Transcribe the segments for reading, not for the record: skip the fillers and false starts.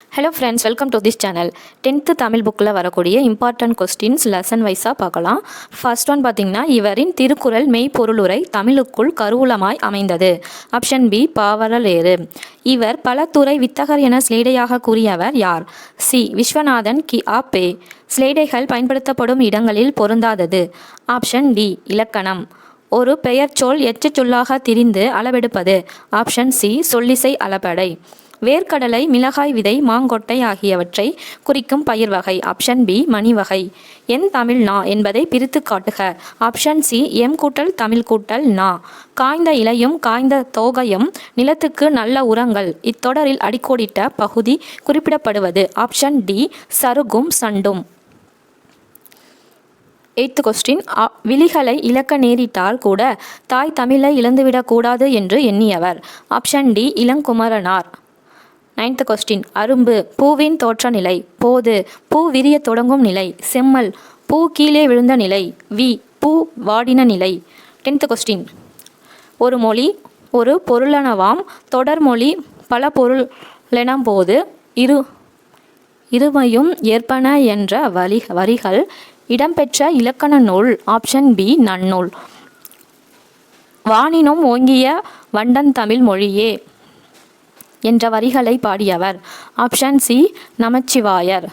Hello friends, welcome to this channel. 10th Tamil புக்கில் வரக்கூடிய important questions lesson வைஸாக பார்க்கலாம். ஃபர்ஸ்ட் ஒன் பார்த்திங்கன்னா, இவரின் திருக்குறள் மெய்ப்பொருளுரை தமிழுக்குள் கருவூலமாய் அமைந்தது. ஆப்ஷன் பி, பாவலரேறு. இவர் பல துறை வித்தகர் என ஸ்லேடையாக கூறியவர் யார்? சி, விஸ்வநாதன் கி ஆப்பே. ஸ்லேடைகள் பயன்படுத்தப்படும் இடங்களில் பொருந்தாதது. ஆப்ஷன் டி, இலக்கணம். ஒரு பெயர் சொல் எச்ச சொல்லாக திரிந்து அளவெடுப்பது. Option C, சொல்லிசை அளபடை. வேர்க்கடலை, மிளகாய் விதை, மாங்கொட்டை ஆகியவற்றை குறிக்கும் பயிர் வகை. ஆப்ஷன் பி, மணி வகை. என் தமிழ் நா என்பதை பிரித்து காட்டுக. ஆப்ஷன் சி, எம் கூட்டல் தமிழ் கூட்டல் நா. காய்ந்த இலையும் காய்ந்த தோகையும் நிலத்துக்கு நல்ல உரங்கள். இத்தொடரில் அடிக்கோடிட்ட பகுதி குறிப்பிடப்படுவது. ஆப்ஷன் டி, சருகும் சண்டும். 8th கொஸ்டின், விழிகளை இழக்க நேரிட்டால் கூட தாய் தமிழை இழந்துவிடக்கூடாது என்று எண்ணியவர். Option D, Ilangumaranar. 9th question, அரும்பு பூவின் தோற்ற நிலை. போது பூ விரிய தொடங்கும் நிலை. செம்மல் பூ கீழே விழுந்த நிலை. வி, பூ வாடின நிலை. 10th கொஸ்டின், ஒரு மொழி ஒரு பொருளனவாம் தொடர்மொழி பல பொருளெனும் போது இருமையும் ஏற்பன என்ற வரிகள் இடம்பெற்ற இலக்கண நூல். ஆப்ஷன் பி, நன்னூல். வானினும் ஓங்கிய வண்டந்தமிழ் மொழியே என்ற வரிகளை பாடியவர். Option C, Namachivayar.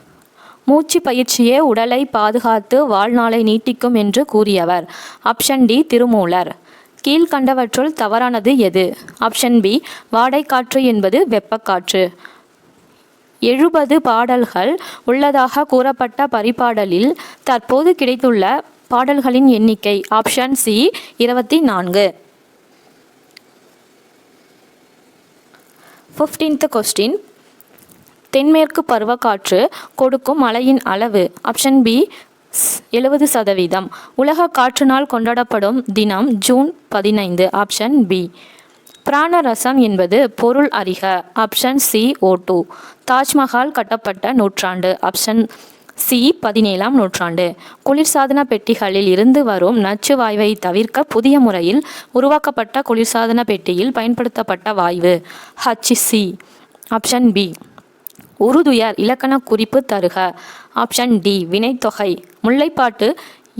மூச்சு பயிற்சியே உடலை பாதுகாத்து வாழ்நாளை நீட்டிக்கும் என்று கூறியவர். Option D, Thirumular. கீழ்கண்டவற்றுள் தவறானது எது? ஆப்ஷன் பி, வாடைக்காற்று என்பது வெப்பக்காற்று. 70 பாடல்கள் உள்ளதாக கூறப்பட்ட பரிபாடலில் தற்போது கிடைத்துள்ள பாடல்களின் எண்ணிக்கை. Option C, 24. 15th கொஸ்டின், தென்மேற்கு பருவக்காற்று கொடுக்கும் மழையின் அளவு. Option B, 70%. உலக காற்று நாள் கொண்டாடப்படும் தினம் ஜூன் 15. Option B. பிராணரசம் என்பது பொருள் அறிக. Option C, O2. தாஜ்மஹால் கட்டப்பட்ட நூற்றாண்டு. ஆப்ஷன் சி, 17ஆம் நூற்றாண்டு. குளிர்சாதன பெட்டிகளில் இருந்து வரும் நச்சு வாயுவை தவிர்க்க புதிய முறையில் உருவாக்கப்பட்ட குளிர்சாதன பெட்டியில் பயன்படுத்தப்பட்ட வாயு. HC. Option B. உருதுயர் இலக்கண குறிப்பு தருக. ஆப்ஷன் டி, வினைத்தொகை. முல்லைப்பாட்டு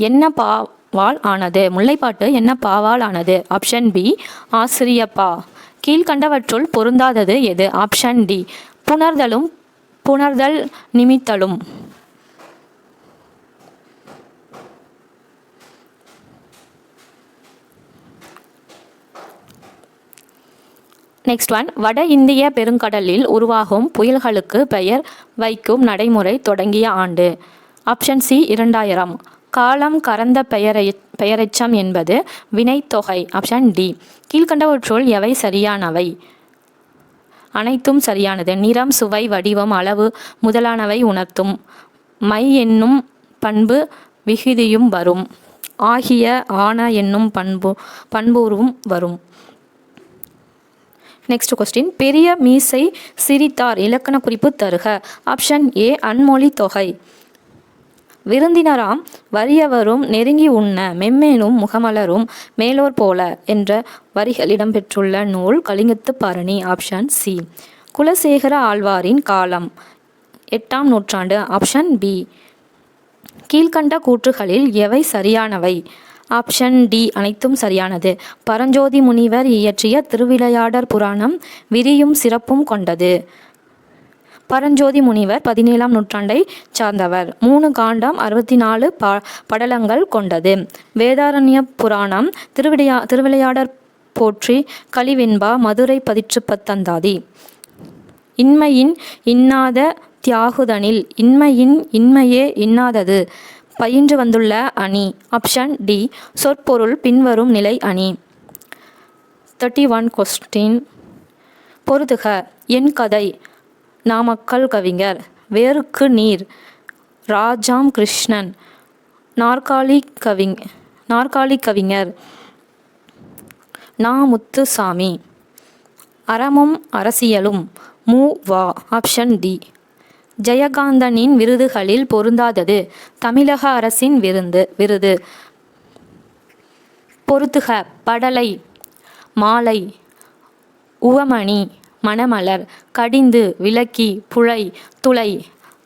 என்ன பாவால் ஆனது? முல்லைப்பாட்டு என்ன பாவால் ஆனது? ஆப்ஷன் பி, ஆசிரியப்பா. கீழ்கண்டவற்றுள் பொருந்தாதது எது? ஆப்ஷன் டி, புணர்தலும் புணர்தல் நிமித்தலும். நெக்ஸ்ட் ஒன், வட இந்திய பெருங்கடலில் உருவாகும் புயல்களுக்கு பெயர் வைக்கும் நடைமுறை தொடங்கிய ஆண்டு. Option C, 2000. காலம் கறந்த பெயரெச்சம் என்பது வினைத்தொகை. Option D. கீழ்கண்டவற்றுள் எவை சரியானவை? அனைத்தும் சரியானது. நிறம், சுவை, வடிவம், அளவு முதலானவை உணர்த்தும். மை என்னும் பண்பு விகுதியும் வரும். ஆகிய, ஆன என்னும் பண்புறும் வரும். நெக்ஸ்ட் கொஸ்டின், பெரிய மீசை சிரித்தார் இலக்கண குறிப்பு தருக. ஆப்ஷன் ஏ, அன்மொழி தொகை. விருந்தினராம் வறியவரும் நெருங்கி உண்ண மெம்மேனும் முகமலரும் மேலோர் போல என்ற வரிகள் இடம்பெற்றுள்ள நூல் கலிங்கத்து பரணி. Option C. குலசேகர ஆழ்வாரின் காலம் 8ஆம் நூற்றாண்டு. Option B. கீழ்கண்ட கூற்றுகளில் எவை சரியானவை? ஆப்ஷன் டி, அனைத்தும் சரியானது. பரஞ்சோதி முனிவர் இயற்றிய திருவிளையாடற் புராணம் விரியும் சிறப்பும் கொண்டது. பரஞ்சோதி முனிவர் 17ஆம் நூற்றாண்டை சார்ந்தவர். 3 காண்டம் 64 படலங்கள் கொண்டது. வேதாரண்ய புராணம் திருவிளையாடற் போற்றி கலிவெண்பா மதுரை பதிற்று பத்தந்தாதி. இன்மையின் இன்னாத தியாகுதனில் இன்மையின் இன்மையே இன்னாதது பயின்று வந்துள்ள அணி. ஆப்ஷன் டி, சொற்பொருள் பின்வரும் நிலை அணி. 31 கொஸ்டின், பொருதுக. என் கதை நாமக்கல் கவிஞர். வேருக்கு நீர் ராஜாம் கிருஷ்ணன். நாற்காலி கவிஞர் நா. முத்துசாமி. அறமும் அரசியலும் மு. வா. Option D. ஜெயகாந்தனின் விருதுகளில் பொருந்தாதது. தமிழக அரசின் விருது. பொருத்துக. படலை, மாலை, உவமணி, மணமலர். கடிந்து, விளக்கி, புழை, துளை.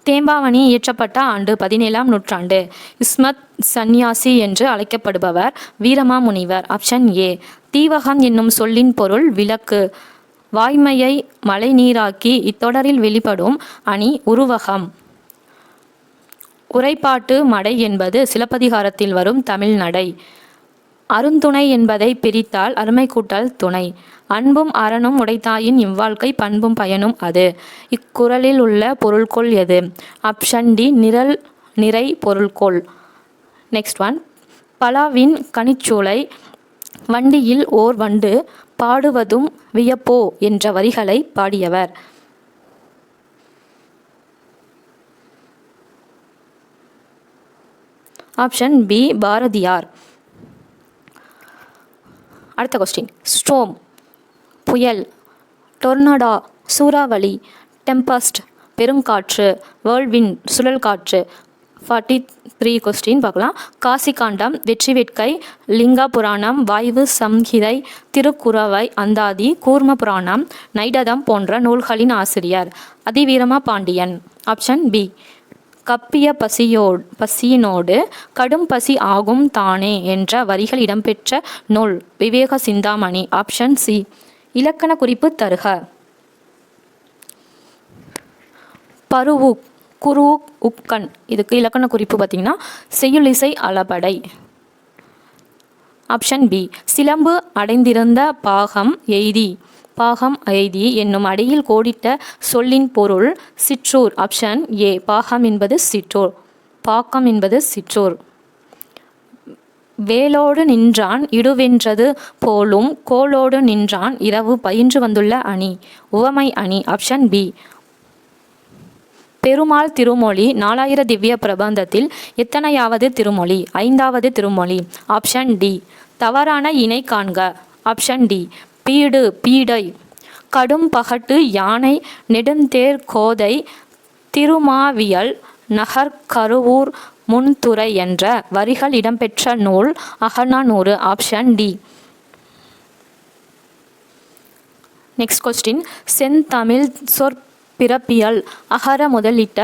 தேம்பாவணி இயற்றப்பட்ட ஆண்டு 17ஆம் நூற்றாண்டு. இஸ்மத் சந்நியாசி என்று அழைக்கப்படுபவர் வீரமாமுனிவர். Option A. தீவகம் என்னும் சொல்லின் பொருள் விளக்கு. வாய்மையை மழைநீராக்கி இத்தொடரில் வெளிப்படும் அணி உருவகம். உரைப்பாட்டு மடை என்பது சிலப்பதிகாரத்தில் வரும் தமிழ் நடை. அருந்துணை என்பதை பிரித்தால் அருமை கூட்டல் துணை. அன்பும் அறனும் உடைத்தாயின் இவ்வாழ்க்கை பண்பும் பயனும் அது. இக்குறளில் உள்ள பொருள்கோள் எது? Option D. நிரல் நிறை பொருள்கோள். Next one. பலாவின் கனிச்சோலை வண்டியில் ஓர் வண்டு பாடுவதும் வியப்போ என்ற வரிகளை பாடியவர். Option B. பாரதியார். அடுத்த கொஸ்டின். ஸ்டோம் புயல், டொர்னடோ சூறாவளி, டெம்பஸ்ட் பெருங்காற்று, வேர்ல்வின் சுழல் காற்று. 43 கொஸ்டின் பார்க்கலாம். காசி காண்டம், வெற்றி வேட்கை, லிங்க புராணம், வாயு சம்ஹிதை, திருக்குறவை, அந்தாதி, கூர்ம புராணம், நைடதம் போன்ற நூல்களின் ஆசிரியர். அதிவீரமா பாண்டியன். Option B. கப்பிய பசியினோடு கடும் பசி ஆகும் தானே என்ற வரிகள் இடம்பெற்ற நூல் விவேக சிந்தாமணி. Option C. இலக்கண குறிப்பு தருக. பருவு குரு உக்கன். இதுக்கு இலக்கண குறிப்பு பார்த்தீங்கன்னா செய்யுளிசை அளபடை. Option B. சிலம்பு அடைந்திருந்த பாகம் எய்தி என்னும் அடியில் கோடிட்ட சொல்லின் பொருள் சிற்றூர். Option A. பாகம் என்பது சிற்றூர், பாக்கம் என்பது சிற்றூர். வேலோடு நின்றான் இடுவென்றது போலும் கோலோடு நின்றான் இரவு பயின்று வந்துள்ள அணி உவமை அணி. Option B. பெருமாள் திருமொழி 4000 திவ்ய பிரபந்தத்தில் எத்தனையாவது திருமொழி? 5வது திருமொழி. Option D. தவறான இணை காண்க. Option D. பீடு பீடை. கடும் பகட்டு யானை நெடுந்தேர் கோதை திருமாவியல் நகர்கருவூர் முன்துறை என்ற வரிகள் இடம்பெற்ற நூல் அகநானூறு. Option D. Next question. செந்தமிழ் சொற்பிறப்பியல் அகர முதலிட்ட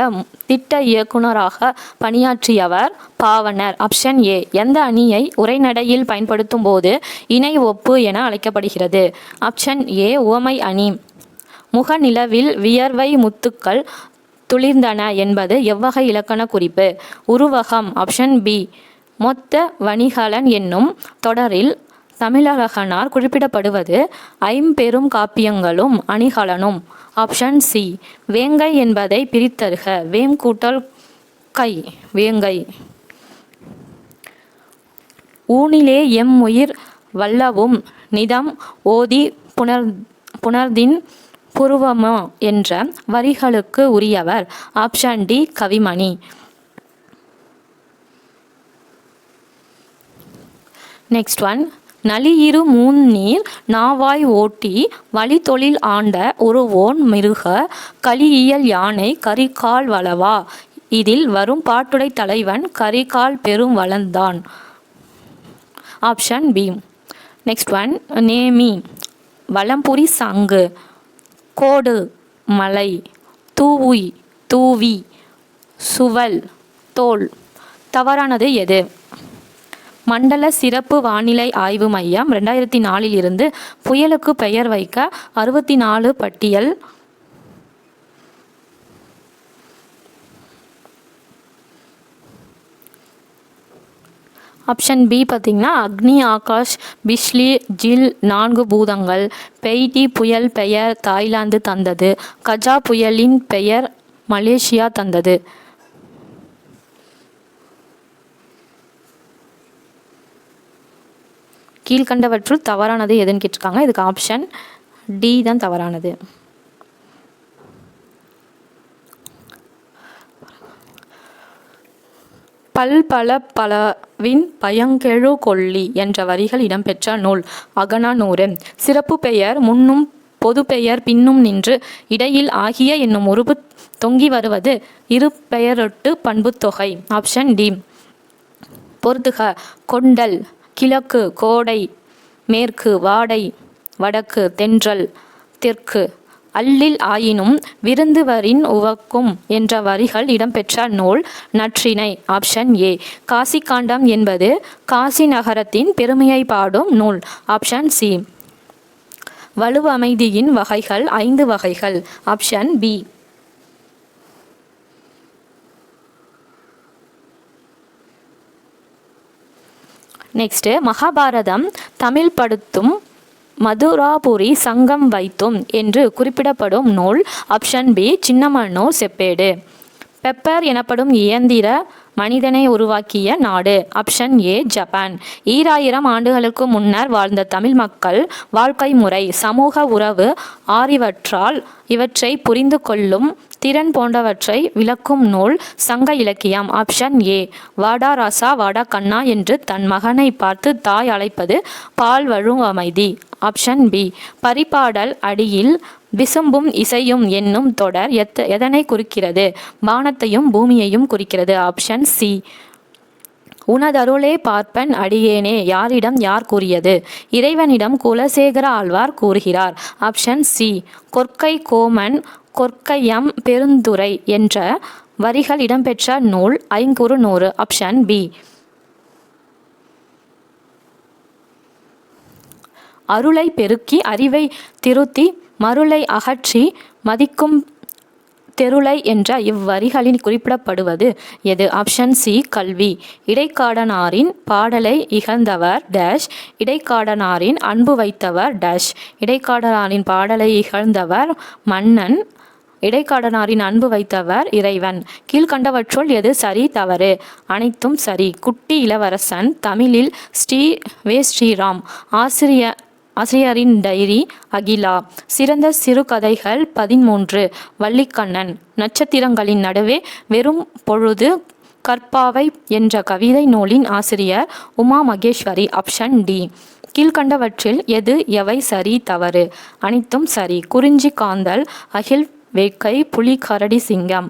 திட்ட இயக்குனராக பணியாற்றியவர் பாவணர். Option A. எந்த அணியை உரைநடையில் பயன்படுத்தும் போது இணை ஒப்பு என அழைக்கப்படுகிறது? Option A. உவமை அணி. முகநிலவில் வியர்வை முத்துக்கள் துளிர்ந்தன என்பது எவ்வகை இலக்கண குறிப்பு? உருவகம். Option B. மொத்த வணிகலன் என்னும் தொடரில் தமிழழகனார் குறிப்பிடப்படுவது ஐம்பெரும் காப்பியங்களும் அணிகலனும். Option C. வேங்கை என்பதை பிரித்தருக. வேம் கூட்டல் கை வேங்கை. ஊனிலே எம் உயிர் வல்லவும் நிதம் ஓதி புணர்தின் புருவமோ என்ற வரிகளுக்கு உரியவர். Option D. Kavimani. Next one. நளியிரு மூநீர் நாவாய் ஓட்டி வழித்தொழில் ஆண்ட ஒருவோன் மிருக கலியியல் யானை கரிகால் வளவா. இதில் வரும் பாட்டுடை தலைவன் Karikal Perum Valathan. Option B. Next one. நேமி வலம்புரி சங்கு, கோடு மலை, தூவி, சுவல் தோல். தவறானது எது? மண்டல சிறப்பு வானிலை ஆய்வு மையம் 2004 இருந்து புயலுக்கு பெயர் வைக்க 64 பட்டியல். ஆப்ஷன் பி பார்த்தீங்கன்னா அக்னி, ஆகாஷ், பிஸ்லி, ஜில் 4 பூதங்கள். பெய்டி புயல் பெயர் தாய்லாந்து தந்தது. கஜா புயலின் பெயர் மலேசியா தந்தது. கீழ்கண்டவற்றுள் தவறானது எதுன்னு கேட்டிருக்காங்க. இதுக்கு ஆப்ஷன் டி தான் தவறானது. பல்பலவின் பயங்கெழு கொல்லி என்ற வரிகள் இடம்பெற்ற நூல் அகநானூறு. சிறப்பு பெயர் முன்னும் பொது பெயர் பின்னும் நின்று இடையில் ஆகிய என்னும் உருபு தொங்கி வருவது இரு பெயரொட்டு பண்புத்தொகை. Option D. பொறுத்துக. கொண்டல் கிழக்கு, கோடை மேற்கு, வாடை வடக்கு, தென்றல் தெற்கு. அல்லில் ஆயினும் விருந்துவரின் உவக்கும் என்ற வரிகள் இடம்பெற்ற நூல் நற்றிணை. Option A. காசி காண்டம் என்பது காசி நகரத்தின் பெருமையை பாடும் நூல். Option C. வலுவமைதியின் வகைகள் 5 வகைகள். Option B. நெக்ஸ்ட், மகாபாரதம் தமிழ் படுத்தும் மதுராபுரி சங்கம் வைத்தும் என்று குறிப்பிடப்படும் நூல். Option B. சின்னமனூர் செப்பேடு. பெப்பர் எனப்படும் இயந்திர மனிதனை உருவாக்கிய நாடு. Option A. ஜப்பான். 2000 ஆண்டுகளுக்கு முன்னர் வாழ்ந்த தமிழ் மக்கள் வாழ்க்கை முறை, சமூக உறவு ஆகியவற்றால் இவற்றை புரிந்து கொள்ளும் திறன் போன்றவற்றை விளக்கும் நூல் சங்க இலக்கியம். Option A. வாடா ராசா வாடா கண்ணா என்று தன் மகனை பார்த்து தாய் அழைப்பது பால் வழும் அமைதி. Option B. பரிபாடல் அடியில் விசும்பும் இசையும் என்னும் தொடர் எதனை குறிக்கிறது? வானத்தையும் பூமியையும் குறிக்கிறது. Option C. உனதருளே பார்ப்பன் அடியேனே யாரிடம் யார் கூறியது? இறைவனிடம் குலசேகர ஆழ்வார் கூறுகிறார். Option C. கொற்கை கோமன் கொற்கையம் பெருந்துரை என்ற வரிகள் இடம்பெற்ற நூல் ஐங்குறுநூறு. Option B. அருளை பெருக்கி அறிவை திருத்தி மருளை அகற்றி மதிக்கும் தெருளை என்ற இவ்வரிகளில் குறிப்பிடப்படுவது எது? Option C. கல்வி. இடைக்காடனாரின் பாடலை இகழ்ந்தவர் டேஷ். இடைக்காடனாரின் அன்பு வைத்தவர் டேஷ். இடைக்காடனாரின் பாடலை இகழ்ந்தவர் மன்னன். இடைக்காடனாரின் அன்பு வைத்தவர் இறைவன். கீழ்கண்டவற்றுள் எது சரி தவறு? அனைத்தும் சரி. குட்டி இளவரசன் தமிழில் ஸ்ரீராம். ஆசிரியரின் டைரி அகிலா. சிறந்த சிறுகதைகள் 13. வள்ளிக்கண்ணன். நட்சத்திரங்களின் நடுவே வெறும் பொழுது கற்பாவை என்ற கவிதை நூலின் ஆசிரியர் உமா மகேஸ்வரி. Option D. கீழ்கண்டவற்றில் எவை சரி தவறு? அனைத்தும் சரி. குறிஞ்சி காந்தல் அகில் வேட்கை புலி கரடி சிங்கம்.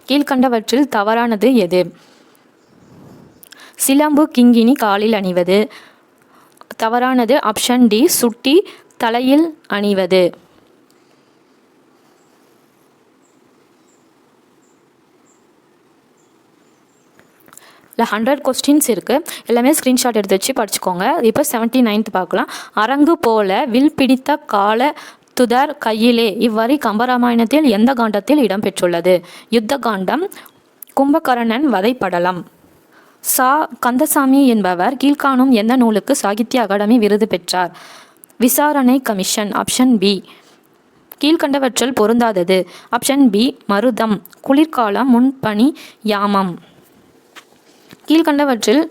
கீழ்கண்டவற்றில் தவறானது எது? சிலம்பு கிங்கினி காலில் அணிவது. தவறானது ஆப்ஷன் டி. சுட்டி தலையில் அணிவது. இல்லை 100 கொஸ்டின்ஸ் இருக்குது. எல்லாமே ஸ்க்ரீன்ஷாட் எடுத்து வச்சு படிச்சுக்கோங்க. இப்போ 79th பார்க்கலாம். அரங்கு போல வில் பிடித்த கால துதர் கையிலே இவ்வரி கம்பராமாயணத்தில் எந்த காண்டத்தில் இடம்பெற்றுள்ளது? யுத்த காண்டம். கும்பகர்ணன் வதைப்படலம். சா. கந்தசாமி என்பவர் கீழ்காணும் எந்த நூலுக்கு சாகித்ய அகாடமி விருது பெற்றார்? விசாரணை கமிஷன். Option B. கீழ்கண்டவற்றில் பொருந்தாதது. Option B. மருதம். குளிர்காலம் முன்பனி யாமம். கீழ்கண்டவற்றில்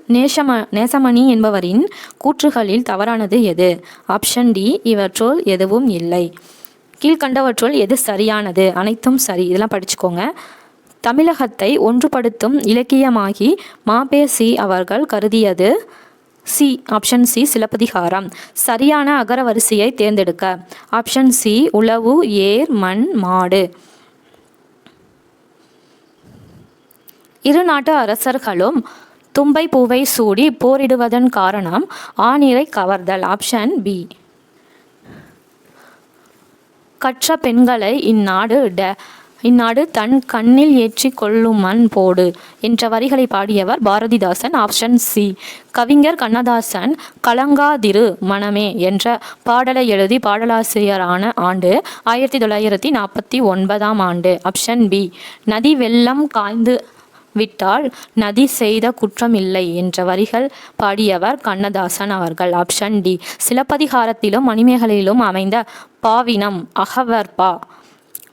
நேசமணி என்பவரின் கூற்றுகளில் தவறானது எது? Option D. இவற்றுள் எதுவும் இல்லை. கீழ்கண்டவற்றுள் எது சரியானது? அனைத்தும் சரி. இதெல்லாம் படிச்சுக்கோங்க. தமிழகத்தை ஒன்றுபடுத்தும் இலக்கியமாகி மாபேசி அவர்கள் கருதியது சி. Option C. சிலப்பதிகாரம். சரியான அகரவரிசையை தேர்ந்தெடுக்க. Option C. உழவு ஏர் மண் மாடு. இரு நாட்டு அரசர்களும் தும்பை பூவை சூடி போரிடுவதன் காரணம் ஆணிரை கவர்தல். Option B. கற்ற பெண்களை இந்நாடு தன் கண்ணில் ஏற்றி கொள்ளுமன் போடு என்ற வரிகளை பாடியவர் பாரதிதாசன். Option C. கவிஞர் கண்ணதாசன் கலங்காதிரு மனமே என்ற பாடலை எழுதி பாடலாசிரியரான ஆண்டு 1949 ஆண்டு. Option B. நதி வெள்ளம் காய்ந்து விட்டால் நதி செய்த குற்றமில்லை என்ற வரிகள் பாடியவர் கண்ணதாசன் அவர்கள். Option D. சிலப்பதிகாரத்திலும் மணிமேகலையிலும் அமைந்த பாவினம் அகவற்பா.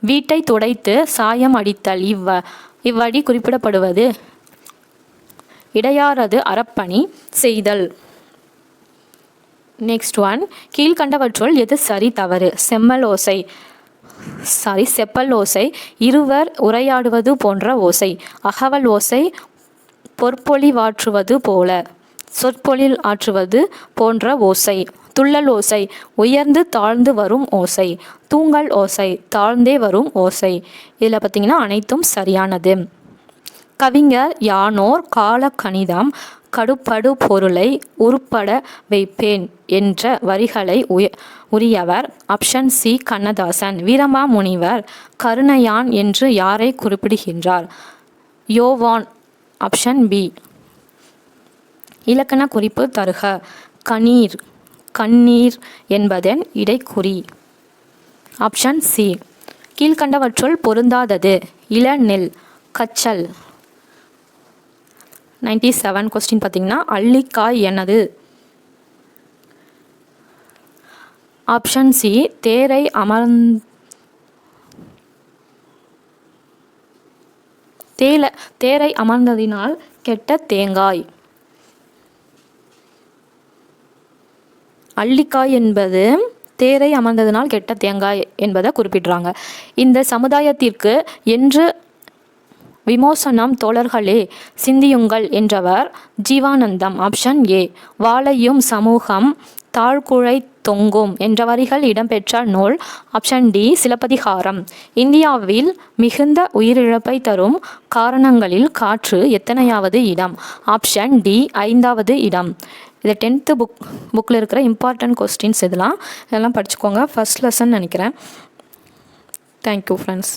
வீட்டை துடைத்து சாயம் அடித்தல் இவ்வடி குறிப்பிடப்படுவது இடையாரது அறப்பணி செய்தல். Next one. கீழ்கண்டவற்றுள் எது சரி தவறு? செப்பல் ஓசை இருவர் உரையாடுவது போன்ற ஓசை. அகவல் ஓசை பொற்பொழிவாற்றுவது போல. சொற்பொழில் ஆற்றுவது போன்ற ஓசை. துள்ளல் ஓசை உயர்ந்து தாழ்ந்து வரும் ஓசை. தூங்கல் ஓசை தாழ்ந்தே வரும் ஓசை. இதில் பார்த்திங்கன்னா அனைத்தும் சரியானது. கவிஞர் யானோர் கால கணிதம் கடுப்படு பொருளை உருப்பட வைப்பேன் என்ற வரிகளை உரியவர். Option C Kannadasan. வீரமாமுனிவர் கருணையான் என்று யாரை குறிப்பிடுகின்றார்? யோவான். Option B. இலக்கண குறிப்பு தருக. கணீர் கண்ணீர் என்பதன் இடைக்குறி. Option C. கீழ்கண்டவற்றுள் பொருந்தாதது. இளநெல், கச்சல். 97 கொஸ்டின் பார்த்தீங்கன்னா அள்ளிக்காய் என்னது? Option C. தேரை அமர்ந்ததினால் கெட்ட தேங்காய். அள்ளிக்காய் என்பது தேரை அமர்ந்ததினால் கெட்ட தேங்காய் என்பதை குறிப்பிடுறாங்க. இந்த சமுதாயத்திற்கு என்று விமோசனம் தோழர்களே சிந்தியுங்கள் என்றவர் ஜீவானந்தம். Option A. வாழையும் சமூகம் தாழ்குழை தொங்கும் என்ற வரிகள் இடம்பெற்ற நூல். Option D. சிலப்பதிகாரம். இந்தியாவில் மிகுந்த உயிரிழப்பை தரும் காரணங்களில் காற்று எத்தனையாவது இடம்? Option D. 5வது இடம். இது 10th புக்கில் இருக்கிற இம்பார்ட்டன்ட் கொஸ்டின்ஸ் இதெல்லாம் படிச்சுக்கோங்க. ஃபர்ஸ்ட் லெசன் நினைக்கிறேன். Thank you friends.